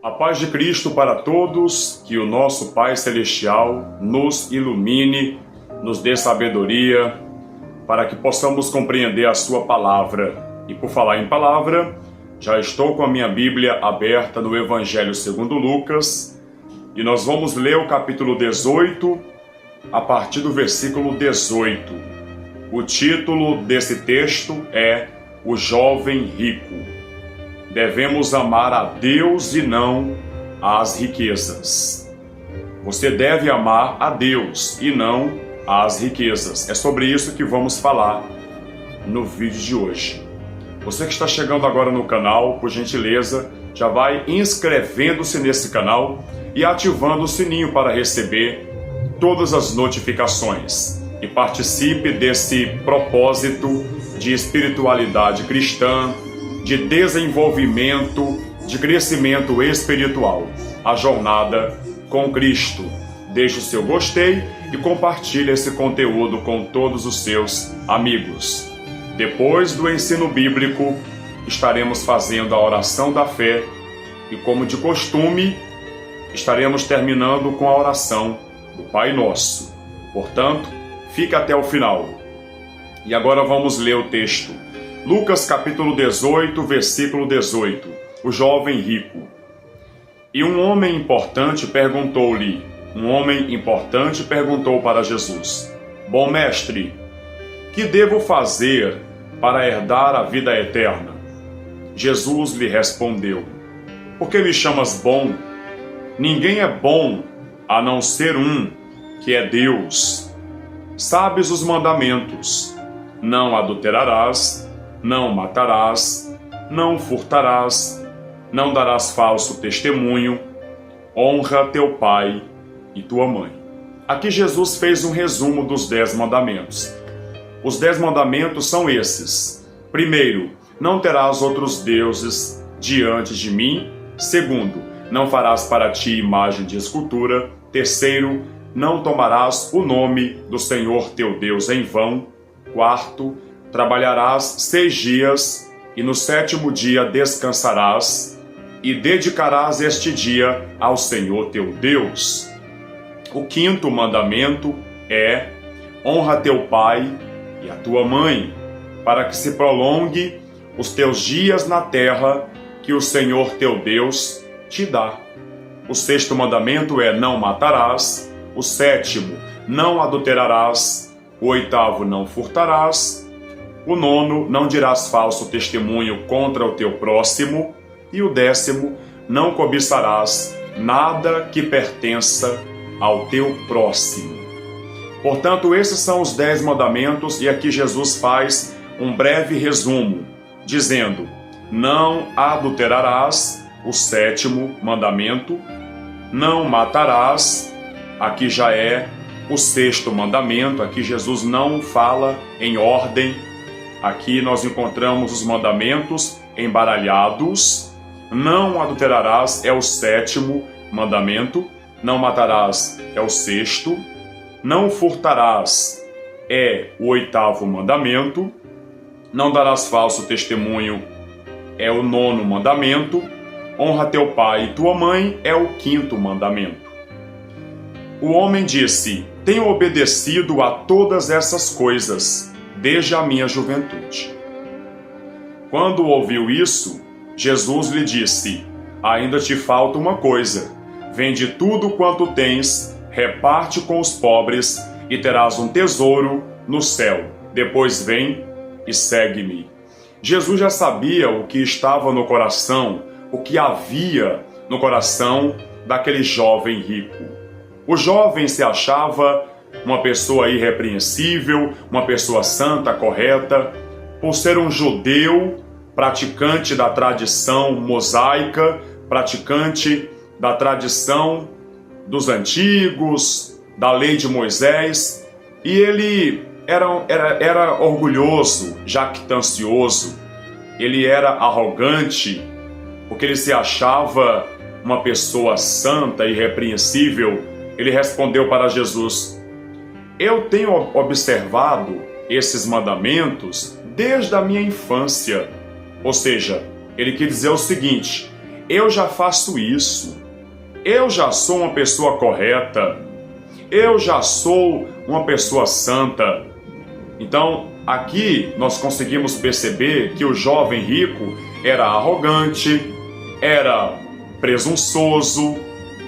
A paz de Cristo para todos, que o nosso Pai Celestial nos ilumine, nos dê sabedoria, para que possamos compreender a sua palavra. E por falar em palavra, já estou com a minha Bíblia aberta no Evangelho segundo Lucas, e nós vamos ler o capítulo 18, a partir do versículo 18. O título desse texto é O Jovem Rico. Devemos amar a Deus e não às riquezas. Você deve amar a Deus e não às riquezas. É sobre isso que vamos falar no vídeo de hoje. Você que está chegando agora no canal, por gentileza, já vai inscrevendo-se nesse canal e ativando o sininho para receber todas as notificações. E participe desse propósito de espiritualidade cristã, de desenvolvimento, de crescimento espiritual. A jornada com Cristo. Deixe o seu gostei e compartilhe esse conteúdo com todos os seus amigos. Depois do ensino bíblico, estaremos fazendo a oração da fé e, como de costume, estaremos terminando com a oração do Pai Nosso. Portanto, fique até o final. E agora vamos ler o texto. Lucas capítulo 18, versículo 18. O jovem rico. E um homem importante perguntou para Jesus: Bom mestre, que devo fazer para herdar a vida eterna? Jesus lhe respondeu: Por que me chamas bom? Ninguém é bom a não ser um, que é Deus. Sabes os mandamentos: não adulterarás, não matarás, não furtarás, não darás falso testemunho, honra teu pai e tua mãe. Aqui Jesus fez um resumo dos 10 mandamentos. Os 10 mandamentos são esses. Primeiro, não terás outros deuses diante de mim. Segundo, não farás para ti imagem de escultura. Terceiro, não tomarás o nome do Senhor teu Deus em vão. Quarto, trabalharás 6 dias e no 7º dia descansarás e dedicarás este dia ao Senhor teu Deus. O 5º mandamento é: honra teu pai e a tua mãe, para que se prolongue os teus dias na terra que o Senhor teu Deus te dá. O 6º mandamento é: não matarás. O 7º, não adulterarás. O 8º, não furtarás. O 9º, não dirás falso testemunho contra o teu próximo. E o 10º, não cobiçarás nada que pertença ao teu próximo. Portanto, esses são os 10 mandamentos, e aqui Jesus faz um breve resumo, dizendo: não adulterarás, o 7º mandamento, não matarás, aqui já é o 6º mandamento. Aqui Jesus não fala em ordem. Aqui nós encontramos os mandamentos embaralhados. Não adulterarás é o 7º mandamento. Não matarás é o 6º. Não furtarás é o 8º mandamento. Não darás falso testemunho é o 9º mandamento. Honra teu pai e tua mãe é o 5º mandamento. O homem disse: tenho obedecido a todas essas coisas desde a minha juventude. Quando ouviu isso, Jesus lhe disse: ainda te falta uma coisa. Vende tudo quanto tens, reparte com os pobres e terás um tesouro no céu. Depois vem e segue-me. Jesus já sabia o que estava no coração, o que havia no coração daquele jovem rico. O jovem se achava uma pessoa irrepreensível, uma pessoa santa, correta, por ser um judeu, praticante da tradição mosaica, praticante da tradição dos antigos, da lei de Moisés, e ele era orgulhoso, jactancioso, ele era arrogante, porque ele se achava uma pessoa santa, irrepreensível. Ele respondeu para Jesus: eu tenho observado esses mandamentos desde a minha infância. Ou seja, ele quer dizer o seguinte: eu já faço isso, eu já sou uma pessoa correta, eu já sou uma pessoa santa. Então, aqui nós conseguimos perceber que o jovem rico era arrogante, era presunçoso,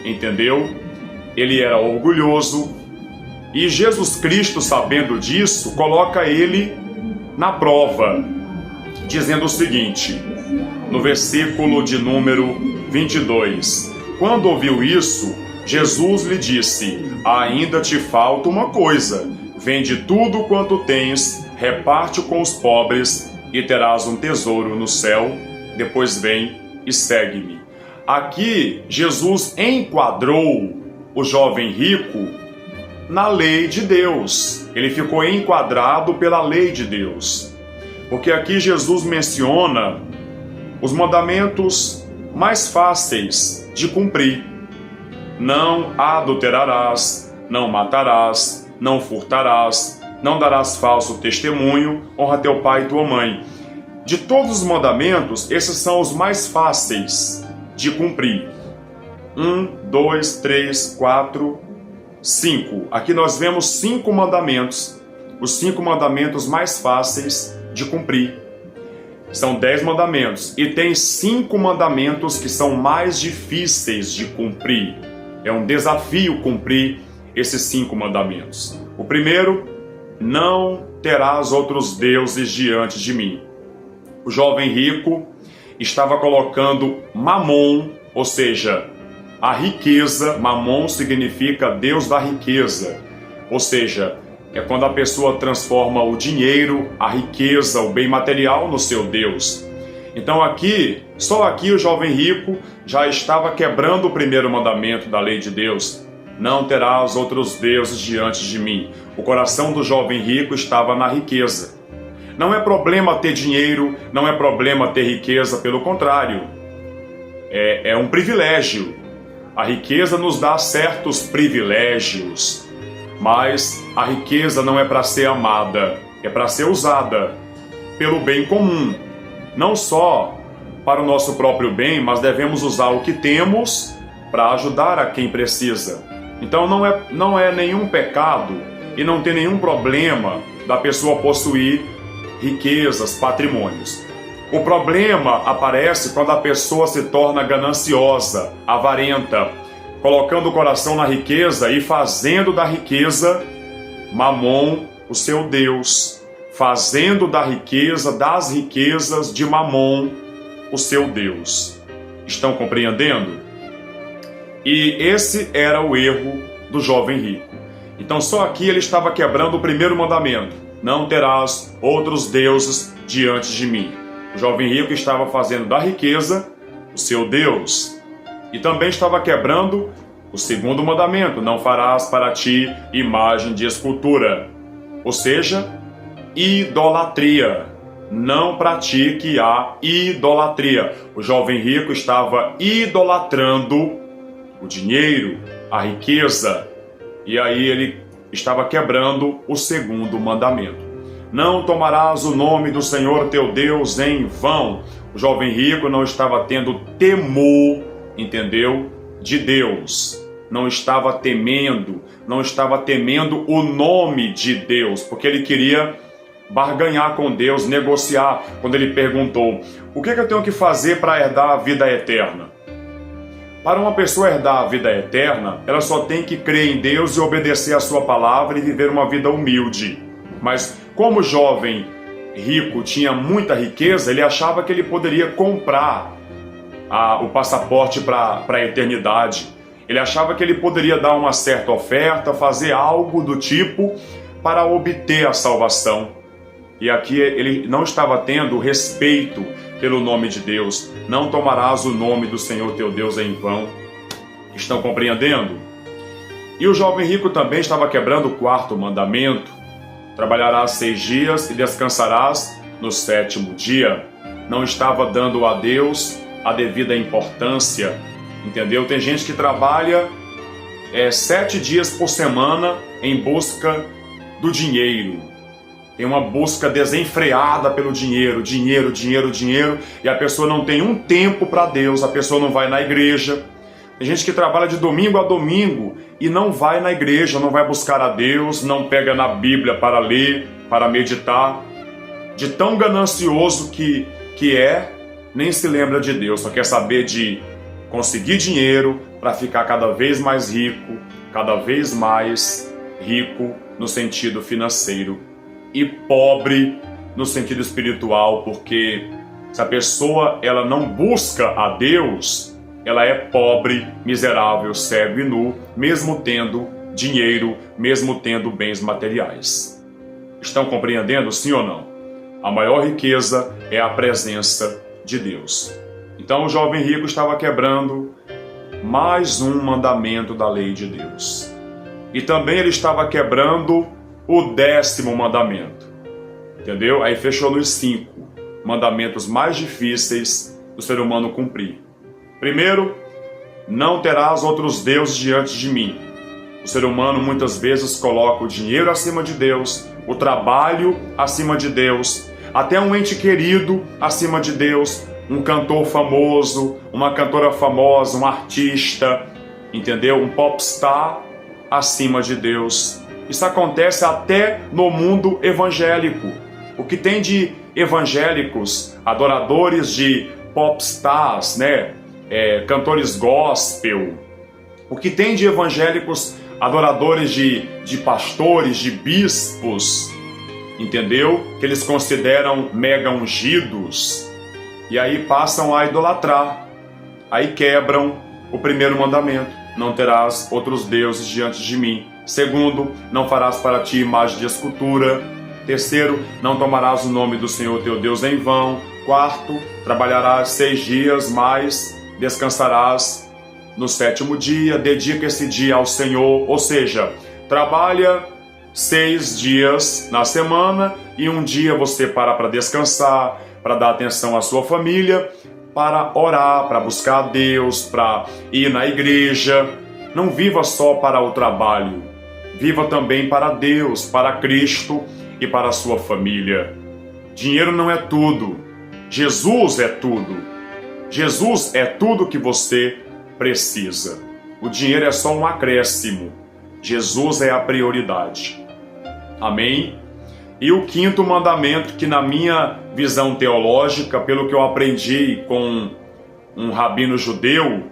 entendeu? Ele era orgulhoso. E Jesus Cristo, sabendo disso, coloca ele na prova, dizendo o seguinte, no versículo de número 22. Quando ouviu isso, Jesus lhe disse: ainda te falta uma coisa. Vende tudo quanto tens, reparte com os pobres e terás um tesouro no céu. Depois vem e segue-me. Aqui, Jesus enquadrou o jovem rico na lei de Deus. Ele ficou enquadrado pela lei de Deus. Porque aqui Jesus menciona os mandamentos mais fáceis de cumprir. Não adulterarás, não matarás, não furtarás, não darás falso testemunho, honra teu pai e tua mãe. De todos os mandamentos, esses são os mais fáceis de cumprir. 1, 2, 3, 4, 5. Aqui nós vemos 5 mandamentos, os 5 mandamentos mais fáceis de cumprir. São 10 mandamentos e tem 5 mandamentos que são mais difíceis de cumprir. É um desafio cumprir esses 5 mandamentos. O primeiro, não terás outros deuses diante de mim. O jovem rico estava colocando Mamon, ou seja, a riqueza. Mamon significa Deus da riqueza, ou seja, é quando a pessoa transforma o dinheiro, a riqueza, o bem material no seu Deus. Então só aqui o jovem rico já estava quebrando o primeiro mandamento da lei de Deus. Não terás outros deuses diante de mim. O coração do jovem rico estava na riqueza. Não é problema ter dinheiro, não é problema ter riqueza, pelo contrário. É um privilégio. A riqueza nos dá certos privilégios, mas a riqueza não é para ser amada, é para ser usada pelo bem comum. Não só para o nosso próprio bem, mas devemos usar o que temos para ajudar a quem precisa. Então não é nenhum pecado e não tem nenhum problema da pessoa possuir riquezas, patrimônios. O problema aparece quando a pessoa se torna gananciosa, avarenta, colocando o coração na riqueza e fazendo da riqueza Mamon o seu Deus, fazendo da riqueza, das riquezas de Mamon o seu Deus. Estão compreendendo? E esse era o erro do jovem rico. Então só aqui ele estava quebrando o primeiro mandamento: não terás outros deuses diante de mim. O jovem rico estava fazendo da riqueza o seu Deus. E também estava quebrando o segundo mandamento: não farás para ti imagem de escultura. Ou seja, idolatria. Não pratique a idolatria. O jovem rico estava idolatrando o dinheiro, a riqueza. E aí ele estava quebrando o segundo mandamento. Não tomarás o nome do Senhor teu Deus em vão. O jovem rico não estava tendo temor, entendeu? De Deus. Não estava temendo o nome de Deus, porque ele queria barganhar com Deus, negociar. Quando ele perguntou: o que eu tenho que fazer para herdar a vida eterna? Para uma pessoa herdar a vida eterna, ela só tem que crer em Deus e obedecer a sua palavra e viver uma vida humilde. Mas como o jovem rico tinha muita riqueza, ele achava que ele poderia comprar o passaporte para a eternidade. Ele achava que ele poderia dar uma certa oferta, fazer algo do tipo para obter a salvação. E aqui ele não estava tendo respeito pelo nome de Deus. Não tomarás o nome do Senhor teu Deus em vão. Estão compreendendo? E o jovem rico também estava quebrando o quarto mandamento: trabalharás 6 dias e descansarás no 7º dia. Não estava dando a Deus a devida importância, entendeu? Tem gente que trabalha 7 dias por semana em busca do dinheiro. Tem uma busca desenfreada pelo dinheiro, dinheiro, dinheiro, dinheiro, e a pessoa não tem um tempo para Deus, a pessoa não vai na igreja. Tem gente que trabalha de domingo a domingo e não vai na igreja, não vai buscar a Deus, não pega na Bíblia para ler, para meditar. De tão ganancioso que é, nem se lembra de Deus, só quer saber de conseguir dinheiro para ficar cada vez mais rico no sentido financeiro, e pobre no sentido espiritual, porque se a pessoa ela não busca a Deus, ela é pobre, miserável, cego e nu, mesmo tendo dinheiro, mesmo tendo bens materiais. Estão compreendendo, sim ou não? A maior riqueza é a presença de Deus. Então o jovem rico estava quebrando mais um mandamento da lei de Deus. E também ele estava quebrando o 10º mandamento. Entendeu? Aí fechou nos 5 mandamentos mais difíceis do ser humano cumprir. Primeiro, não terás outros deuses diante de mim. O ser humano muitas vezes coloca o dinheiro acima de Deus, o trabalho acima de Deus, até um ente querido acima de Deus, um cantor famoso, uma cantora famosa, um artista, entendeu? Um popstar acima de Deus. Isso acontece até no mundo evangélico. O que tem de evangélicos, adoradores de popstars, né? Cantores gospel. O que tem de evangélicos, adoradores de pastores, de bispos, entendeu? Que eles consideram mega ungidos. E aí passam a idolatrar. Aí quebram o 1º mandamento. Não terás outros deuses diante de mim. 2º, não farás para ti imagem de escultura. 3º, não tomarás o nome do Senhor teu Deus em vão. 4º, trabalharás 6 dias, mas descansarás no 7º dia. Dedica esse dia ao Senhor. Ou seja, trabalha 6 dias na semana e um dia você para descansar, para dar atenção à sua família, para orar, para buscar a Deus, para ir na igreja. Não viva só para o trabalho, viva também para Deus, para Cristo e para a sua família. Dinheiro não é tudo, Jesus é tudo. Jesus é tudo que você precisa. O dinheiro é só um acréscimo, Jesus é a prioridade. Amém? E o 5º mandamento, que na minha visão teológica, pelo que eu aprendi com um rabino judeu,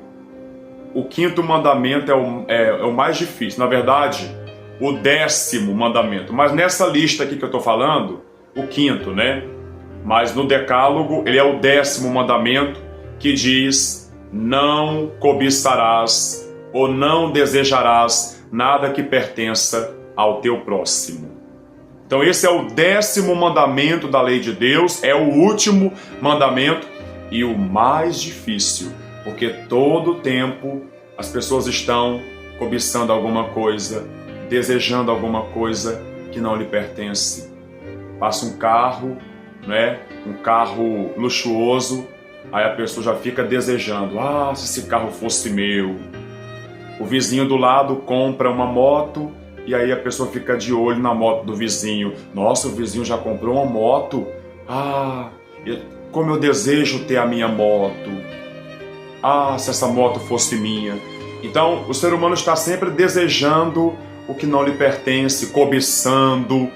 o 5º mandamento é o mais difícil. Na verdade, o 10º mandamento. Mas nessa lista aqui que eu estou falando, o 5º, né? Mas no decálogo, ele é o 10º mandamento, que diz: não cobiçarás ou não desejarás nada que pertença ao teu próximo. Então esse é o 10º mandamento da lei de Deus, é o último mandamento e o mais difícil, porque todo tempo as pessoas estão cobiçando alguma coisa, desejando alguma coisa que não lhe pertence. Passa um carro, né? Um carro luxuoso, aí a pessoa já fica desejando: se esse carro fosse meu. O vizinho do lado compra uma moto, e aí a pessoa fica de olho na moto do vizinho. Nossa, o vizinho já comprou uma moto. Como eu desejo ter a minha moto. Se essa moto fosse minha. Então, o ser humano está sempre desejando o que não lhe pertence, cobiçando.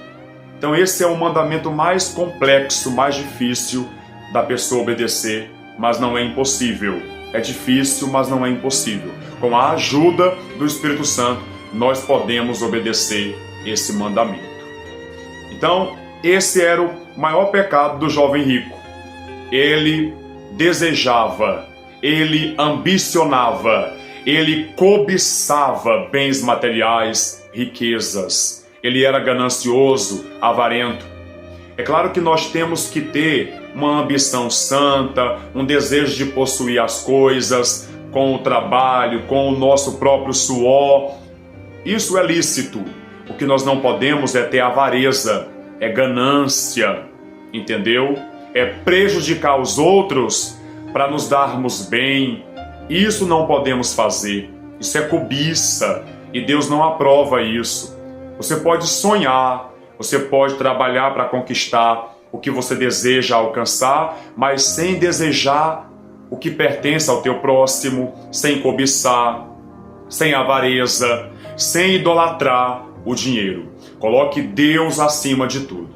Então, esse é o mandamento mais complexo, mais difícil da pessoa obedecer, mas não é impossível. É difícil, mas não é impossível. Com a ajuda do Espírito Santo, nós podemos obedecer esse mandamento. Então, esse era o maior pecado do jovem rico. Ele desejava, ele ambicionava, ele cobiçava bens materiais, riquezas. Ele era ganancioso, avarento. É claro que nós temos que ter uma ambição santa, um desejo de possuir as coisas com o trabalho, com o nosso próprio suor. Isso é lícito. O que nós não podemos é ter avareza, é ganância, entendeu? É prejudicar os outros para nos darmos bem. Isso não podemos fazer. Isso é cobiça e Deus não aprova isso. Você pode sonhar, Você pode trabalhar para conquistar o que você deseja alcançar, mas sem desejar o que pertence ao teu próximo, sem cobiçar, sem avareza, sem idolatrar o dinheiro. Coloque Deus acima de tudo.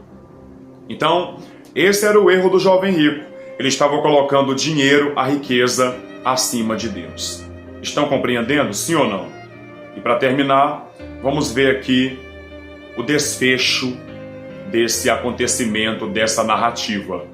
Então, esse era o erro do jovem rico. Ele estava colocando o dinheiro, a riqueza, acima de Deus. Estão compreendendo? Sim ou não? E para terminar, vamos ver aqui o desfecho desse acontecimento, dessa narrativa.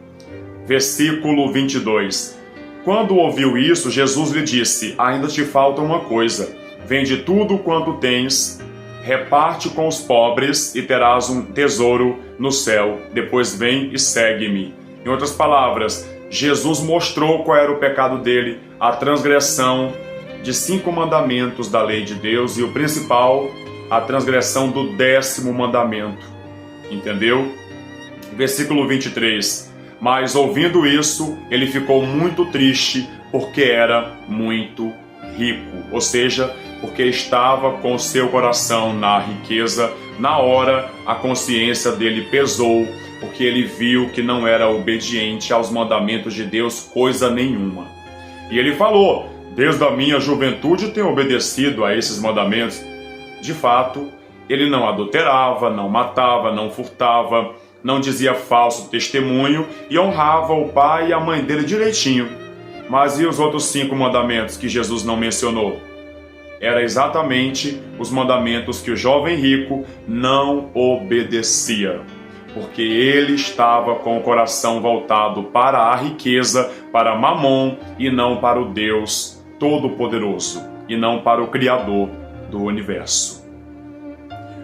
Versículo 22. Quando ouviu isso, Jesus lhe disse: ainda te falta uma coisa. Vende tudo quanto tens, reparte com os pobres e terás um tesouro no céu. Depois vem e segue-me. Em outras palavras, Jesus mostrou qual era o pecado dele, a transgressão de 5 mandamentos da lei de Deus e o principal, a transgressão do 10º mandamento. Entendeu? Versículo 23. Mas ouvindo isso, ele ficou muito triste porque era muito rico. Ou seja, porque estava com o seu coração na riqueza. Na hora, a consciência dele pesou, porque ele viu que não era obediente aos mandamentos de Deus coisa nenhuma. E ele falou: desde a minha juventude tenho obedecido a esses mandamentos. De fato, ele não adulterava, não matava, não furtava, não dizia falso testemunho e honrava o pai e a mãe dele direitinho. Mas e os outros 5 mandamentos que Jesus não mencionou? Era exatamente os mandamentos que o jovem rico não obedecia, porque ele estava com o coração voltado para a riqueza, para Mamon, e não para o Deus Todo-Poderoso, e não para o Criador do universo.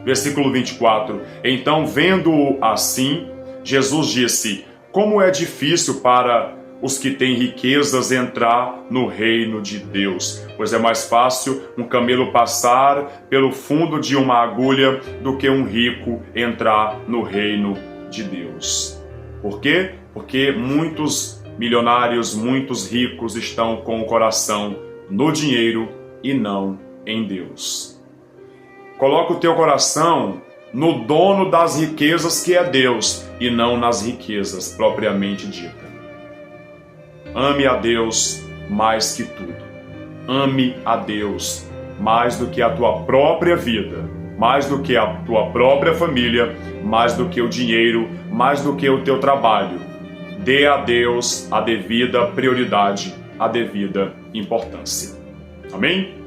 Versículo 24. Então, vendo-o assim, Jesus disse: como é difícil para os que têm riquezas entrar no reino de Deus, pois é mais fácil um camelo passar pelo fundo de uma agulha do que um rico entrar no reino de Deus. Por quê? Porque muitos milionários, muitos ricos estão com o coração no dinheiro e não em Deus. Coloca o teu coração no dono das riquezas, que é Deus, e não nas riquezas propriamente dita. Ame a Deus mais que tudo. Ame a Deus mais do que a tua própria vida, mais do que a tua própria família, mais do que o dinheiro, mais do que o teu trabalho. Dê a Deus a devida prioridade, a devida importância. Amém?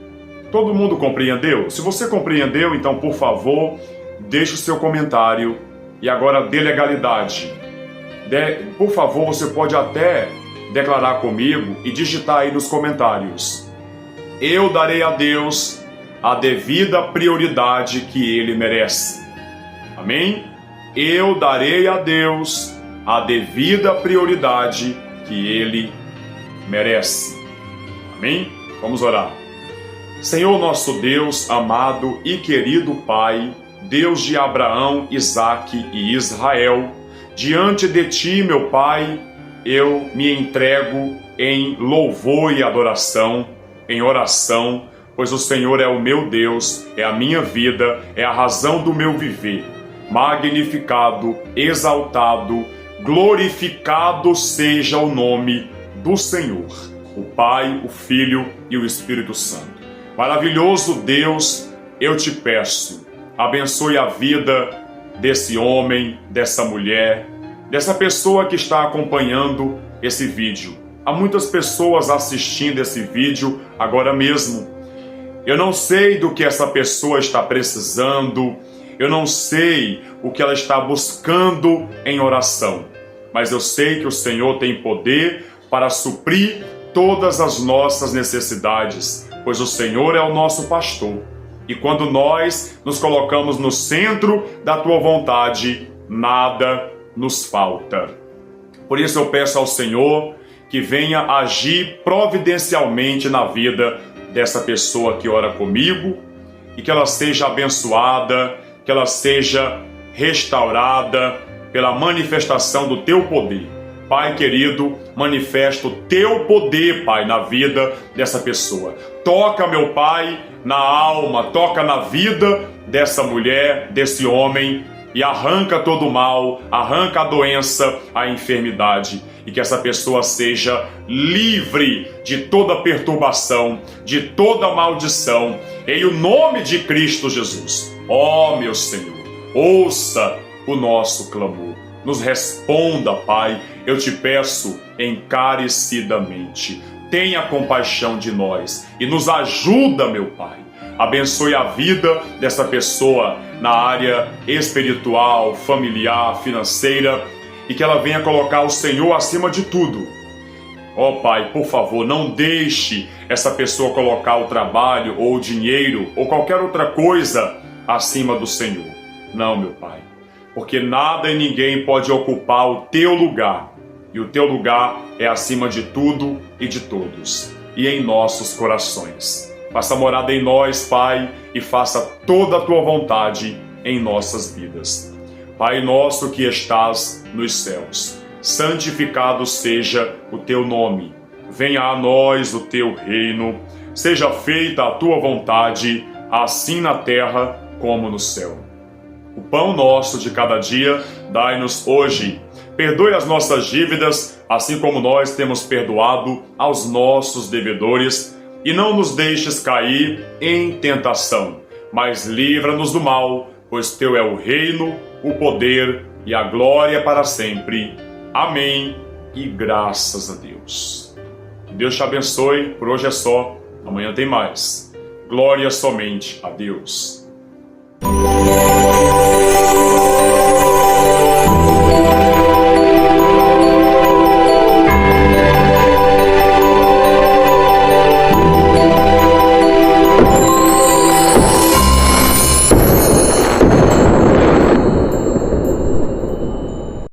Todo mundo compreendeu? Se você compreendeu, então, por favor, deixe o seu comentário. E agora, dê legalidade. Por favor, você pode até declarar comigo e digitar aí nos comentários: eu darei a Deus a devida prioridade que Ele merece. Amém? Eu darei a Deus a devida prioridade que Ele merece. Amém? Vamos orar. Senhor nosso Deus, amado e querido Pai, Deus de Abraão, Isaque e Israel, diante de Ti, meu Pai, eu me entrego em louvor e adoração, em oração, pois o Senhor é o meu Deus, é a minha vida, é a razão do meu viver. Magnificado, exaltado, glorificado seja o nome do Senhor, o Pai, o Filho e o Espírito Santo. Maravilhoso Deus, eu te peço, abençoe a vida desse homem, dessa mulher, dessa pessoa que está acompanhando esse vídeo. Há muitas pessoas assistindo esse vídeo agora mesmo. Eu não sei do que essa pessoa está precisando, eu não sei o que ela está buscando em oração, mas eu sei que o Senhor tem poder para suprir todas as nossas necessidades, pois o Senhor é o nosso pastor. E quando nós nos colocamos no centro da tua vontade, nada nos falta. Por isso eu peço ao Senhor que venha agir providencialmente na vida dessa pessoa que ora comigo, e que ela seja abençoada, que ela seja restaurada pela manifestação do teu poder. Pai querido, manifesta o teu poder, Pai, na vida dessa pessoa. Toca, meu Pai, na alma, toca na vida dessa mulher, desse homem, e arranca todo o mal, arranca a doença, a enfermidade, e que essa pessoa seja livre de toda perturbação, de toda maldição, em o nome de Cristo Jesus. Ó meu Senhor, ouça o nosso clamor. Nos responda, Pai, eu te peço encarecidamente. Tenha compaixão de nós e nos ajuda, meu Pai. Abençoe a vida dessa pessoa na área espiritual, familiar, financeira, e que ela venha colocar o Senhor acima de tudo. Ó Pai, por favor, não deixe essa pessoa colocar o trabalho ou o dinheiro ou qualquer outra coisa acima do Senhor. Não, meu Pai, porque nada e ninguém pode ocupar o teu lugar, e o teu lugar é acima de tudo e de todos, e em nossos corações. Faça morada em nós, Pai, e faça toda a tua vontade em nossas vidas. Pai nosso que estás nos céus, santificado seja o teu nome. Venha a nós o teu reino. Seja feita a tua vontade, assim na terra como no céu. O pão nosso de cada dia dai-nos hoje. Perdoe as nossas dívidas, assim como nós temos perdoado aos nossos devedores. E não nos deixes cair em tentação, mas livra-nos do mal, pois teu é o reino, o poder e a glória para sempre. Amém e graças a Deus. Que Deus te abençoe, por hoje é só, amanhã tem mais. Glória somente a Deus.